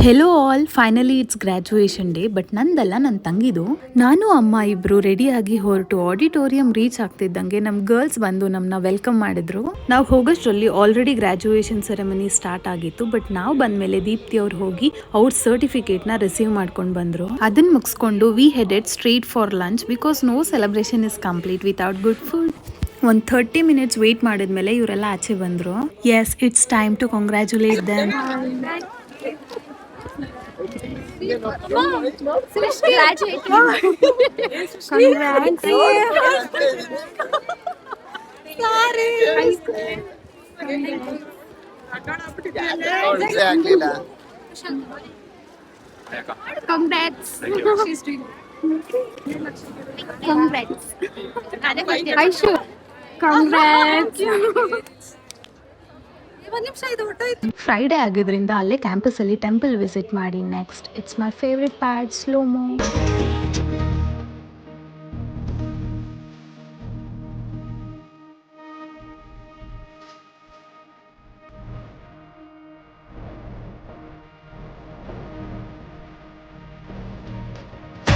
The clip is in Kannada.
Hello all, finally it's graduation day. But ನಂದಲ್ಲ, ನನ್ನ ತಂಗಿದು. ನಾನು ಅಮ್ಮ ಇಬ್ರು ರೆಡಿಯಾಗಿ ಹೊರಟು ಆಡಿಟೋರಿಯಂ ರೀಚ್ ಆಗ್ತಿದ್ದಂಗೆ ನಮ್ಮ ಗರ್ಲ್ಸ್ ಬಂದು ನಮ್ಮನ್ನ ವೆಲ್ಕಮ್ ಮಾಡಿದ್ರು. ನಾವು ಹೋಗೋಷ್ಟರಲ್ಲಿ ಆಲ್ರೆಡಿ ಗ್ರ್ಯಾಜುಯೇಷನ್ ಸೆರೆಮನಿ ಸ್ಟಾರ್ಟ್ ಆಗಿತ್ತು. ಬಟ್ ನಾವು ಬಂದ್ಮೇಲೆ ದೀಪ್ತಿ ಅವ್ರು ಹೋಗಿ ಅವ್ರ ಸರ್ಟಿಫಿಕೇಟ್ನ ರಿಸೀವ್ ಮಾಡ್ಕೊಂಡು ಬಂದ್ರು. ಅದನ್ನ ಮುಗಿಸ್ಕೊಂಡು we headed straight for lunch because no celebration is complete without good food. ಒಂದು 30 ಮಿನಿಟ್ಸ್ ವೇಟ್ ಮಾಡಿದ್ಮೇಲೆ ಇವರೆಲ್ಲ ಆಚೆ ಬಂದರು. Yes, it's time to congratulate them. Friday ಆಗಿದ್ರಿಂದ ಅಲ್ಲೇ ಕ್ಯಾಂಪಸ್ ಅಲ್ಲಿ ಟೆಂಪಲ್ ವಿಸಿಟ್ ಮಾಡಿ next it's my favourite part slo-mo.